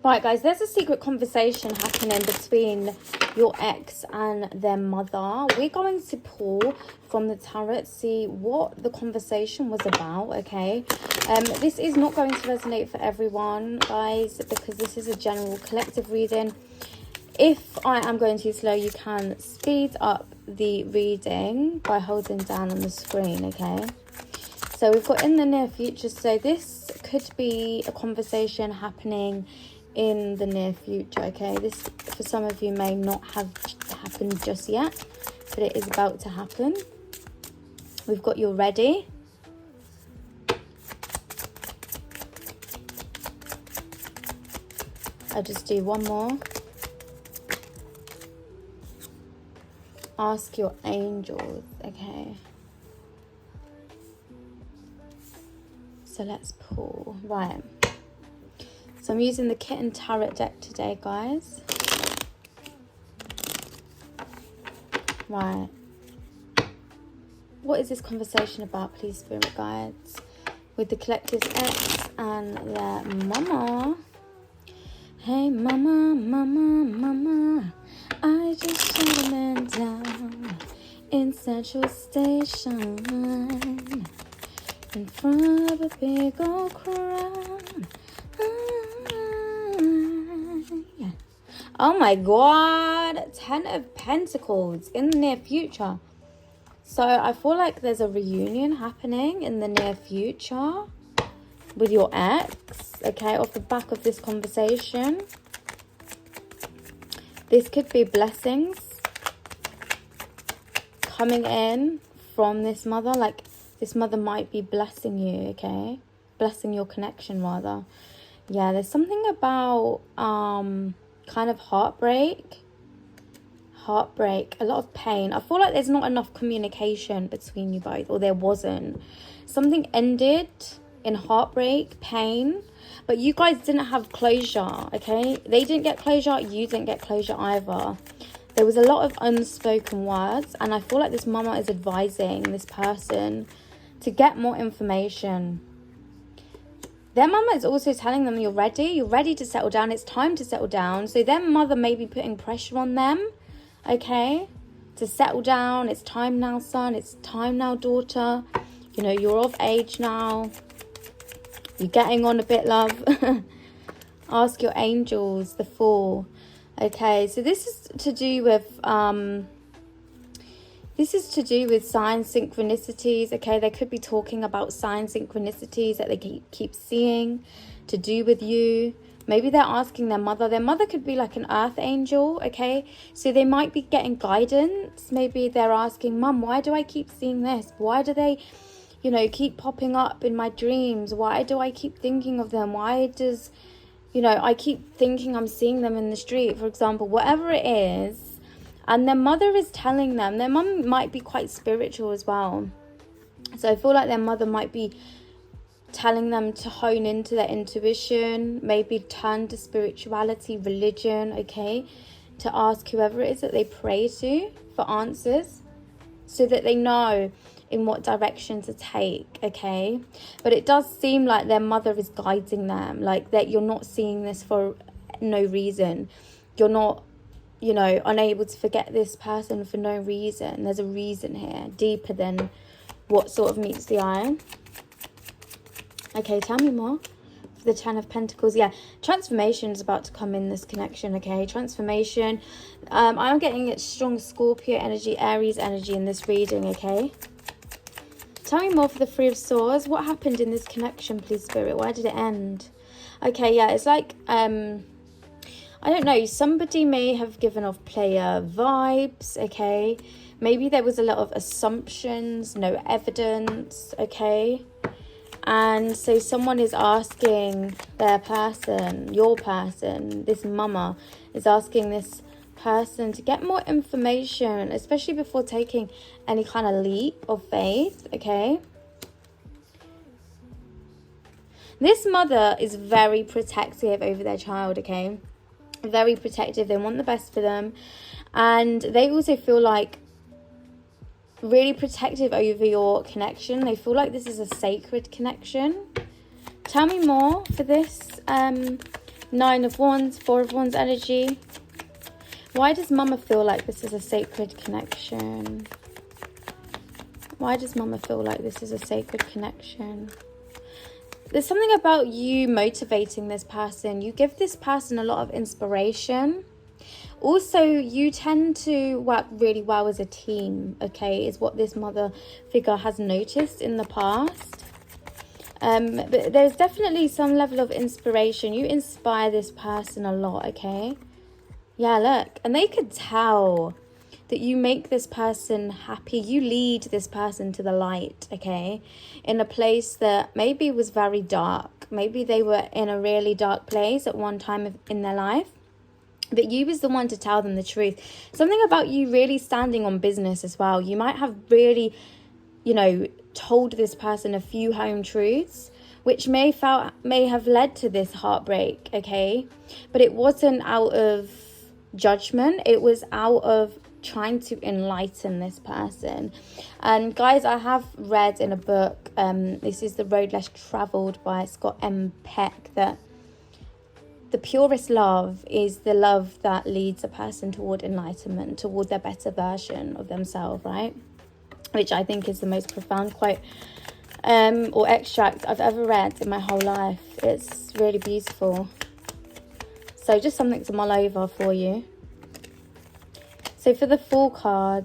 Right, guys, there's a secret conversation happening between your ex and their mother. We're going to pull from the tarot, see what the conversation was about, okay? This is not going to resonate for everyone, guys, because this is a general collective reading. If I am going too slow, you can speed up the reading by holding down on the screen, okay? So we've got in the near future. So this could be a conversation happening in the near future, okay? This, for some of you, may not have happened just yet, but it is about to happen. We've got you ready. I'll just do one more. Ask your angels, okay? So let's pull. Right. So I'm using the Kitten Tarot deck today, guys. Right. What is this conversation about, please, spirit guides? With the collective's ex and their mama. Hey, mama, mama, mama. I just shut a man down in Central Station in front of a big old crowd. Oh my god, 10 of Pentacles in the near future. So I feel like there's a reunion happening in the near future with your ex, okay, off the back of this conversation. This could be blessings coming in from this mother. Like, this mother might be blessing you, okay? Blessing your connection, rather. Yeah, there's something about kind of heartbreak, a lot of pain. I feel like there's not enough communication between you both, or there wasn't. Something ended in heartbreak, pain, but you guys didn't have closure, okay? They didn't get closure, you didn't get closure either. There was a lot of unspoken words, and I feel like this mama is advising this person to get more information. Their mama is also telling them you're ready to settle down, it's time to settle down. So their mother may be putting pressure on them, okay, to settle down. It's time now, son, it's time now, daughter. You know, you're of age now, you're getting on a bit, love. Ask your angels, the Fool. Okay, so this is to do with sign synchronicities, okay? They could be talking about sign synchronicities that they keep seeing to do with you. Maybe they're asking their mother. Their mother could be like an earth angel, okay? So they might be getting guidance. Maybe they're asking, Mum, why do I keep seeing this? Why do they, you know, keep popping up in my dreams? Why do I keep thinking of them? Why does, you know, I keep thinking I'm seeing them in the street, for example, whatever it is. And their mother is telling them, their mum might be quite spiritual as well. So I feel like their mother might be telling them to hone into their intuition, maybe turn to spirituality, religion, okay? To ask whoever it is that they pray to for answers, so that they know in what direction to take, okay? But it does seem like their mother is guiding them, like that you're not seeing this for no reason. You're not, you know, unable to forget this person for no reason. There's a reason here, deeper than what sort of meets the eye. Okay, tell me more. For the 10 of Pentacles, yeah, transformation is about to come in this connection, okay? Transformation. I'm getting it strong Scorpio energy, Aries energy in this reading, okay? Tell me more for the 3 of Swords. What happened in this connection, please, Spirit? Why did it end? Okay, yeah, it's like, I don't know, somebody may have given off player vibes, okay? Maybe there was a lot of assumptions, no evidence, okay? And so someone is asking their person, your person, this mama, is asking this person to get more information, especially before taking any kind of leap of faith, okay? This mother is very protective over their child, okay? Very protective. They want the best for them, and they also feel like really protective over your connection. They feel like this is a sacred connection. Tell me more for this Nine of Wands, Four of Wands energy. Why does Mama feel like this is a sacred connection? Why does Mama feel like this is a sacred connection? There's something about you motivating this person. You give this person a lot of inspiration. Also, you tend to work really well as a team, okay, is what this mother figure has noticed in the past. But there's definitely some level of inspiration. You inspire this person a lot, okay? Yeah, look. And they could tell that you make this person happy. You lead this person to the light, okay? In a place that maybe was very dark. Maybe they were in a really dark place at one time in their life. But you was the one to tell them the truth. Something about you really standing on business as well. You might have really, you know, told this person a few home truths, which may have led to this heartbreak, okay? But it wasn't out of judgment. It was out of trying to enlighten this person. And guys, I have read in a book, this is The Road Less Traveled by Scott M. Peck, that the purest love is the love that leads a person toward enlightenment, toward their better version of themselves, right? Which I think is the most profound quote or extract I've ever read in my whole life. It's really beautiful. So just something to mull over for you. So for the Fool card,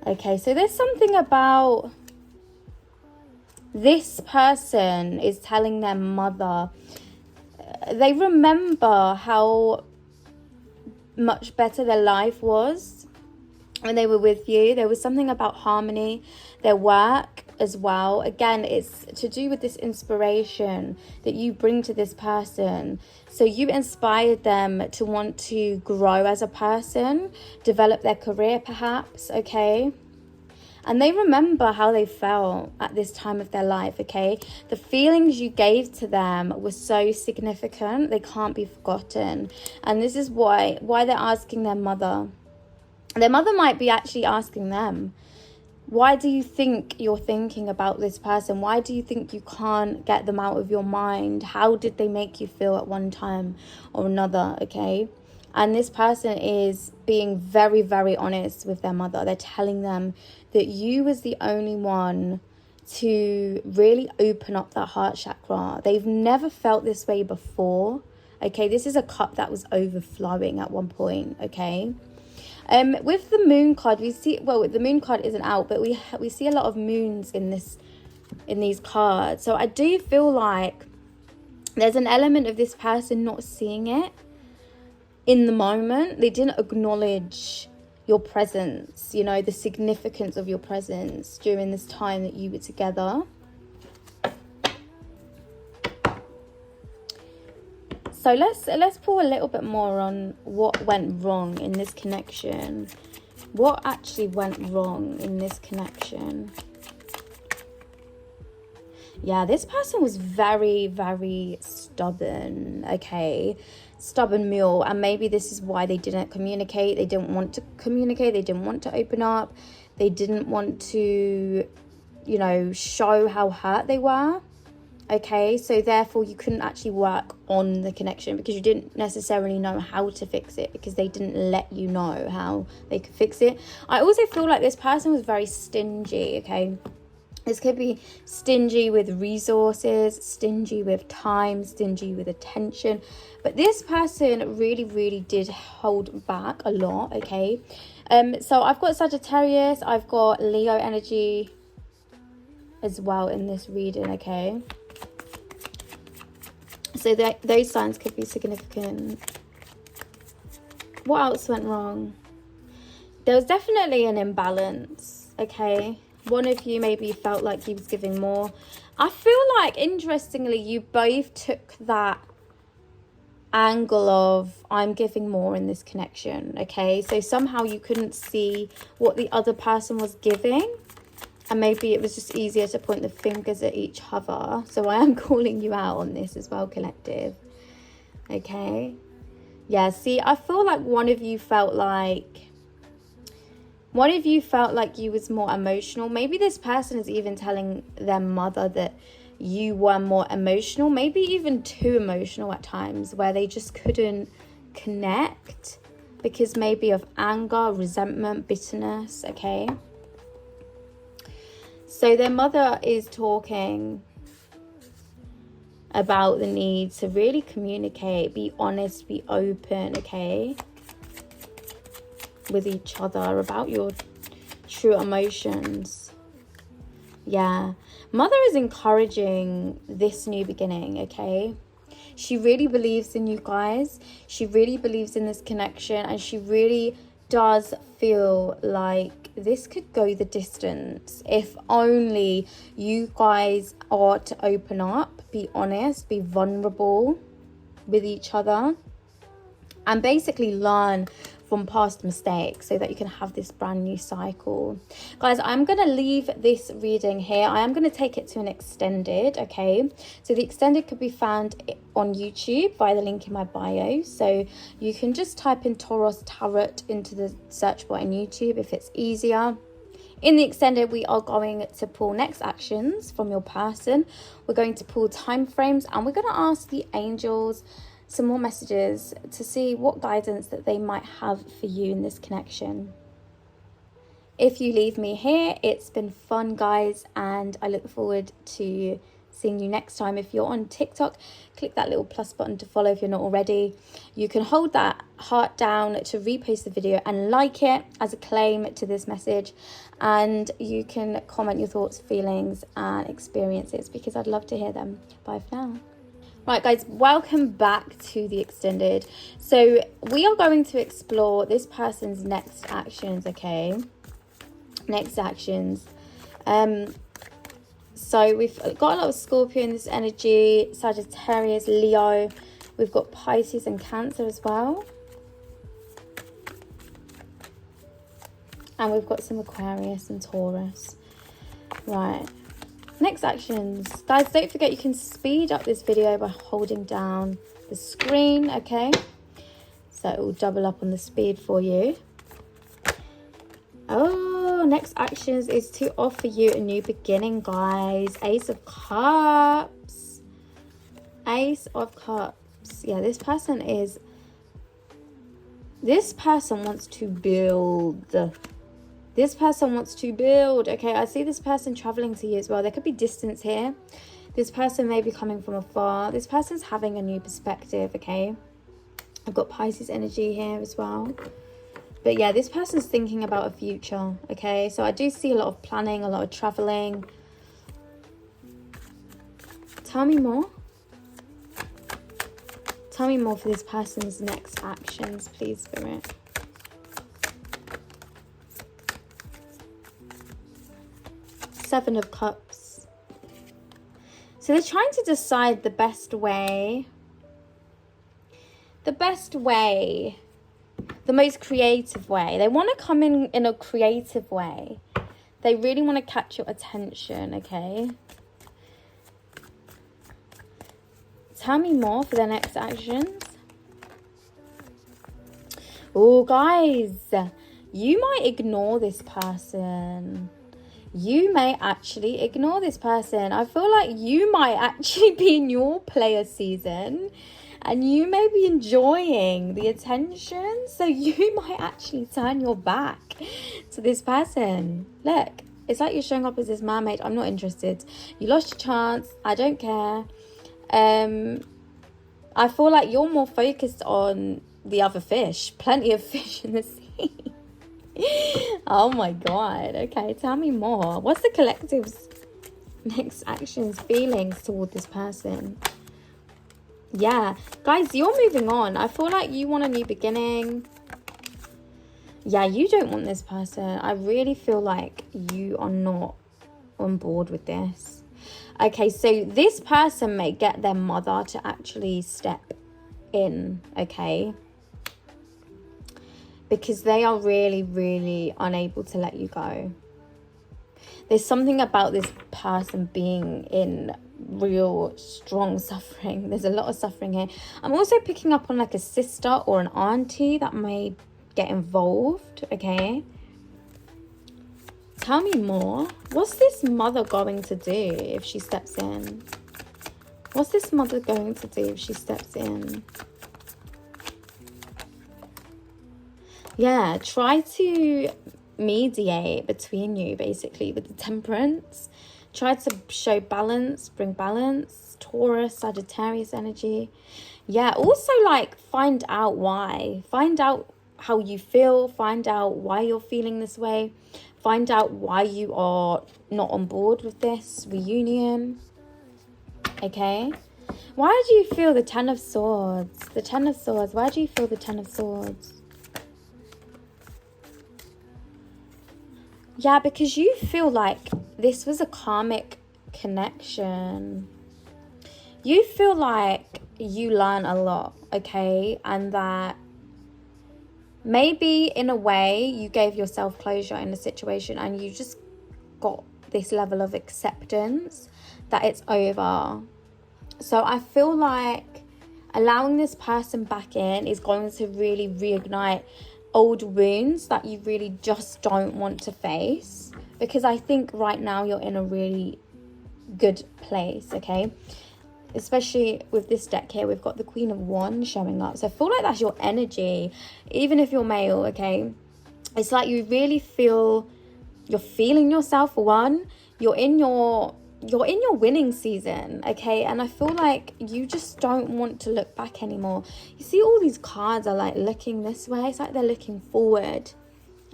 okay, so there's something about this person is telling their mother, they remember how much better their life was when they were with you. There was something about harmony, their work as well. Again, it's to do with this inspiration that you bring to this person. So you inspired them to want to grow as a person, develop their career perhaps, okay? And they remember how they felt at this time of their life, okay? The feelings you gave to them were so significant, they can't be forgotten. And this is why they're asking their mother. Their mother might be actually asking them, why do you think you're thinking about this person? Why do you think you can't get them out of your mind? How did they make you feel at one time or another, okay? And this person is being very, very honest with their mother. They're telling them that you was the only one to really open up that heart chakra. They've never felt this way before, okay? This is a cup that was overflowing at one point, okay? With the moon card, we see, well, the moon card isn't out, but we see a lot of moons in these cards. So I do feel like there's an element of this person not seeing it in the moment. They didn't acknowledge your presence, you know, the significance of your presence during this time that you were together. So let's pull a little bit more on what went wrong in this connection. What actually went wrong in this connection? Yeah, this person was very, very stubborn, okay? Stubborn mule. And maybe this is why they didn't communicate. They didn't want to communicate. They didn't want to open up. They didn't want to, you know, show how hurt they were. Okay, so therefore you couldn't actually work on the connection because you didn't necessarily know how to fix it, because they didn't let you know how they could fix it. I also feel like this person was very stingy, okay? This could be stingy with resources, stingy with time, stingy with attention. But this person really, really did hold back a lot, okay? So I've got Sagittarius, I've got Leo energy as well in this reading, okay? So those signs could be significant. What else went wrong? There was definitely an imbalance, okay? One of you maybe felt like he was giving more. I feel like, interestingly, you both took that angle of, I'm giving more in this connection, okay? So somehow you couldn't see what the other person was giving. And maybe it was just easier to point the fingers at each other. So I am calling you out on this as well, collective. Okay. Yeah, see, I feel like one of you felt like you was more emotional. Maybe this person is even telling their mother that you were more emotional, maybe even too emotional at times, where they just couldn't connect because maybe of anger, resentment, bitterness, okay? So their mother is talking about the need to really communicate, be honest, be open, okay, with each other about your true emotions. Yeah, mother is encouraging this new beginning, okay? She really believes in you guys. She really believes in this connection, and she really does feel like this could go the distance if only you guys are to open up, be honest, be vulnerable with each other, and basically learn from past mistakes so that you can have this brand new cycle. Guys, I'm going to leave this reading here. I am going to take it to an extended, okay? So the extended could be found on YouTube via the link in my bio. So you can just type in Toros Tarot into the search bar in YouTube if it's easier. In the extended, we are going to pull next actions from your person. We're going to pull time frames, and we're going to ask the angels some more messages to see what guidance that they might have for you in this connection. If you leave me here, it's been fun, guys, and I look forward to seeing you next time. If you're on TikTok, click that little plus button to follow if you're not already. You can hold that heart down to repost the video and like it as a claim to this message, and you can comment your thoughts, feelings and experiences, because I'd love to hear them. Bye for now. Right, guys, welcome back to the extended. So we are going to explore this person's next actions, okay? Next actions. So we've got a lot of Scorpio in this energy, Sagittarius, Leo. We've got Pisces and Cancer as well. And we've got some Aquarius and Taurus. Right. Next actions. Guys, don't forget you can speed up this video by holding down the screen, okay? So it will double up on the speed for you. Oh, next actions is to offer you a new beginning, guys. Ace of Cups. Ace of Cups. Yeah, this person wants to build. This person wants to build, okay? I see this person traveling to you as well. There could be distance here. This person may be coming from afar. This person's having a new perspective, okay? I've got Pisces energy here as well. But yeah, this person's thinking about a future, okay? So I do see a lot of planning, a lot of traveling. Tell me more. Tell me more for this person's next actions, please, Spirit. Seven of Cups. So they're trying to decide the best way. The most creative way. They want to come in a creative way. They really want to catch your attention, okay? Tell me more for their next actions. Oh, guys, you might ignore this person. You may actually ignore this person. I feel like you might actually be in your player season and you may be enjoying the attention. So you might actually turn your back to this person. Look, it's like you're showing up as this mermaid. I'm not interested. You lost your chance. I don't care. I feel like you're more focused on the other fish. Plenty of fish in the sea. Oh my god. Okay, tell me more. What's the collective's next actions, feelings toward this person? Yeah, guys, you're moving on. I feel like you want a new beginning. Yeah, you don't want this person. I really feel like you are not on board with this. Okay, so this person may get their mother to actually step in, okay? Because they are really, really unable to let you go. There's something about this person being in real strong suffering. There's a lot of suffering here. I'm also picking up on like a sister or an auntie that may get involved, okay? Tell me more. What's this mother going to do if she steps in? What's this mother going to do if she steps in? Yeah, try to mediate between you, basically, with the Temperance. Try to show balance, bring balance. Taurus, Sagittarius energy. Yeah, also, like, find out why. Find out how you feel. Find out why you're feeling this way. Find out why you are not on board with this reunion. Okay? Why do you feel the Ten of Swords? The Ten of Swords. Why do you feel the Ten of Swords? Yeah, because you feel like this was a karmic connection. You feel like you learn a lot, okay? And that maybe in a way you gave yourself closure in a situation and you just got this level of acceptance that it's over. So I feel like allowing this person back in is going to really reignite old wounds that you really just don't want to face, because I think right now you're in a really good place, okay? Especially with this deck here, we've got the Queen of Wands showing up. So I feel like that's your energy, even if you're male, okay? It's like you really feel, you're feeling yourself, for one. You're in your winning season, okay? And I feel like you just don't want to look back anymore. You see all these cards are like looking this way. It's like they're looking forward,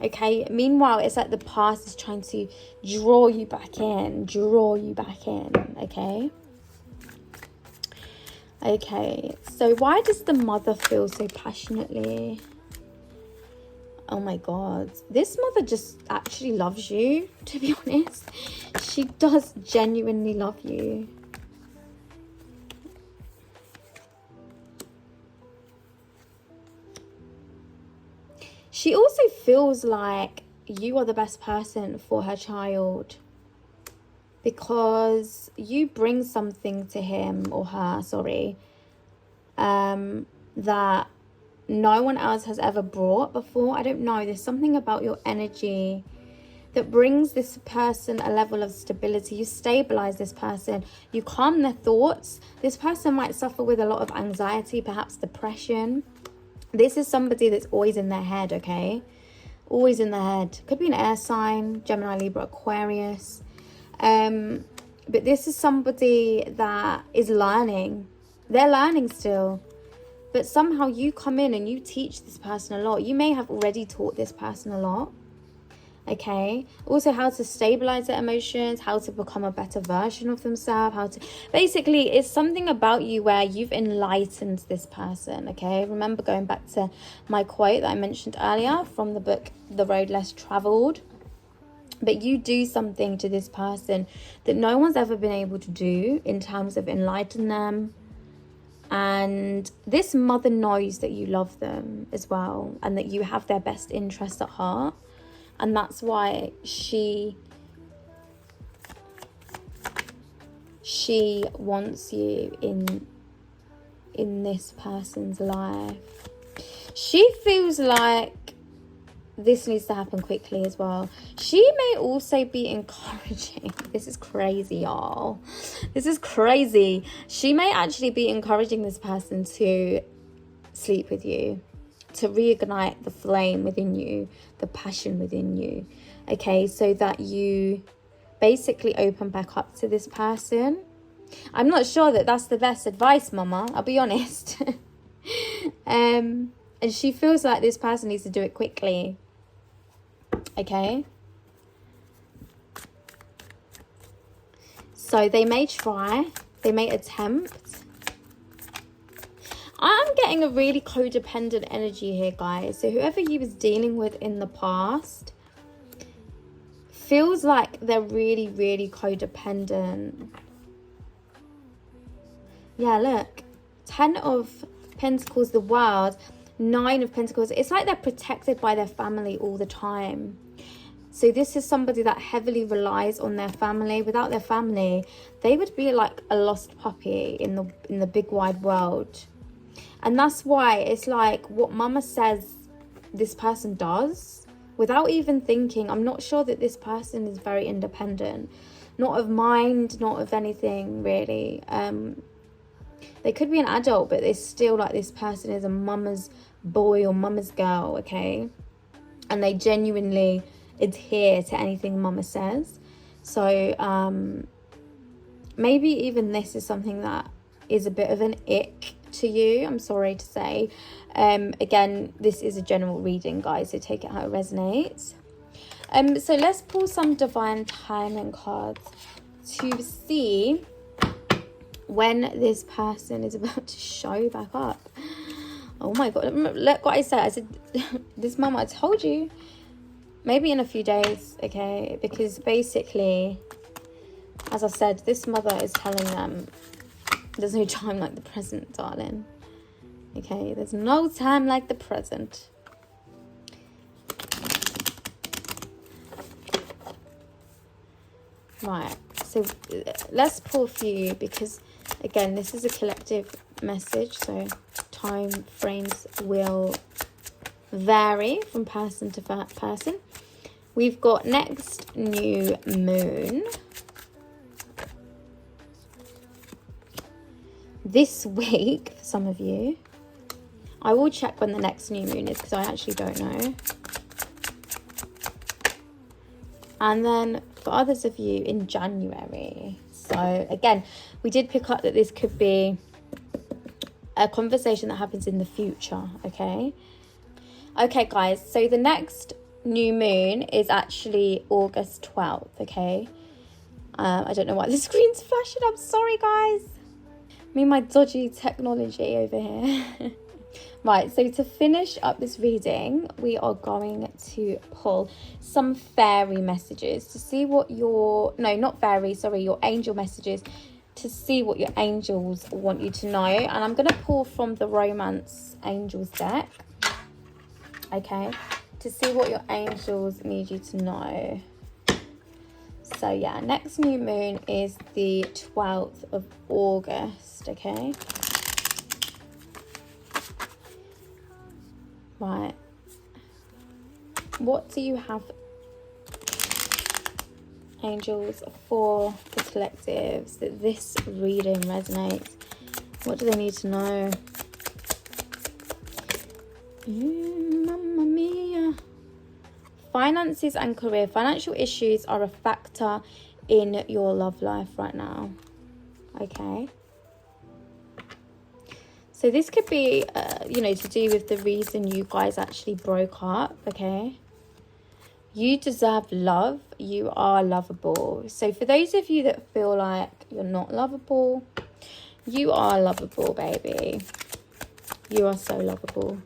okay? Meanwhile, it's like the past is trying to draw you back in, okay? Okay, so why does the mother feel so passionately? Oh my God, this mother just actually loves you, to be honest. She does genuinely love you. She also feels like you are the best person for her child, because you bring something to him or her, that no one else has ever brought before. I don't know, there's something about your energy that brings this person a level of stability. You stabilize this person, you calm their thoughts. This person might suffer with a lot of anxiety, perhaps depression. This is somebody that's always in their head, okay? Always in their head. Could be an air sign, Gemini, Libra, Aquarius. But this is somebody that is learning. They're learning still. But somehow you come in and you teach this person a lot. You may have already taught this person a lot. Okay. Also how to stabilize their emotions, how to become a better version of themselves, how to... Basically, it's something about you where you've enlightened this person, okay? Remember going back to my quote that I mentioned earlier from the book, The Road Less Traveled. But you do something to this person that no one's ever been able to do in terms of enlighten them. And this mother knows that you love them as well, and that you have their best interest at heart. And that's why she wants you in this person's life. She feels like this needs to happen quickly as well. She may also be encouraging. This is crazy, y'all. This is crazy. She may actually be encouraging this person to sleep with you, to reignite the flame within you, the passion within you. Okay, so that you basically open back up to this person. I'm not sure that that's the best advice, Mama. I'll be honest. And she feels like this person needs to do it quickly. Okay, so they may try, they may attempt. I'm getting a really codependent energy here, guys. So whoever you was dealing with in the past feels like they're really, really codependent. Yeah, look, 10 of Pentacles, the World, 9 of Pentacles. It's like they're protected by their family all the time. So this is somebody that heavily relies on their family. Without their family, they would be like a lost puppy in the big wide world. And that's why it's like what Mama says this person does, without even thinking. I'm not sure that this person is very independent, not of mind, not of anything really. They could be an adult, but it's still like this person is a mama's boy or mama's girl, okay? And they genuinely adhere to anything mama says. So maybe even this is something that is a bit of an ick to you, I'm sorry to say. Again, this is a general reading, guys, so take it how it resonates. So let's pull some divine timing cards to see when this person is about to show back up. Oh my god, look what I said. This mama, I told you. Maybe in a few days, okay? Because basically, as I said, this mother is telling them there's no time like the present, darling. Okay, there's no time like the present. Right, so let's pull a few, because again, this is a collective message, so time frames will vary from person to person. We've got next new moon. This week, for some of you, I will check when the next new moon is, because I actually don't know. And then for others of you, in January. So again, we did pick up that this could be a conversation that happens in the future, okay? Okay, guys, so the next new moon is actually August 12th, okay? I don't know why the screen's flashing. I'm sorry, guys. Me and my dodgy technology over here. Right, so to finish up this reading, we are going to pull some fairy messages to see what your... No, not fairy, sorry, your angel messages, to see what your angels want you to know. And I'm going to pull from the Romance Angels deck, okay, to see what your angels need you to know. So yeah, next new moon is the 12th of August, okay? Right. What do you have, angels, for the collectives that this reading resonates? What do they need to know? Mamma mia. Finances and career. Financial issues are a factor in your love life right now. Okay. So this could be, you know, to do with the reason you guys actually broke up, okay? You deserve love. You are lovable. So for those of you that feel like you're not lovable, you are lovable, baby. You are so lovable.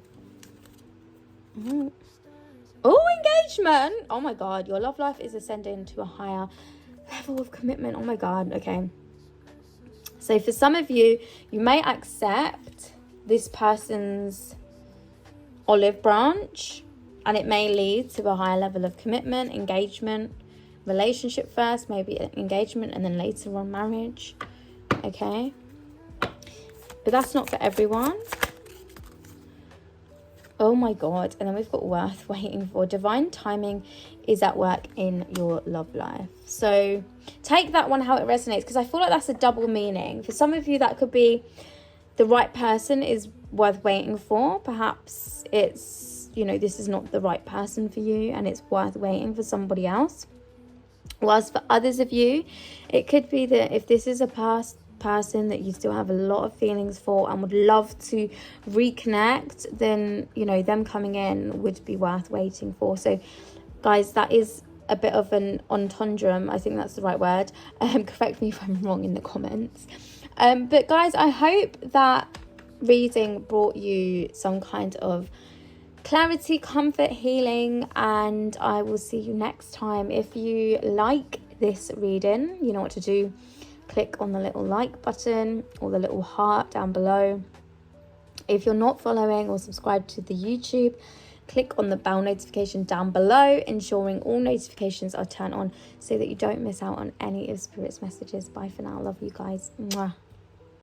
Oh, engagement. Oh my God. Your love life is ascending to a higher level of commitment. Oh my God. Okay. So for some of you, you may accept this person's olive branch, and it may lead to a higher level of commitment, engagement, relationship first, maybe engagement, and then later on marriage. Okay. But that's not for everyone. Oh my God. And then we've got worth waiting for. Divine timing is at work in your love life. So take that one how it resonates, because I feel like that's a double meaning. For some of you, that could be the right person is worth waiting for. Perhaps it's, you know, this is not the right person for you and it's worth waiting for somebody else. Whilst for others of you, it could be that if this is a past person that you still have a lot of feelings for and would love to reconnect, then, you know, them coming in would be worth waiting for. So guys, that is a bit of an entendre. I think that's the right word. Correct me if I'm wrong in the comments. But guys, I hope that reading brought you some kind of clarity, comfort, healing, and I will see you next time. If you like this reading, you know what to do. Click on the little like button or the little heart down below. If you're not following or subscribed to the YouTube, click on the bell notification down below, ensuring all notifications are turned on so that you don't miss out on any of Spirit's messages. Bye for now. Love you guys. Mwah.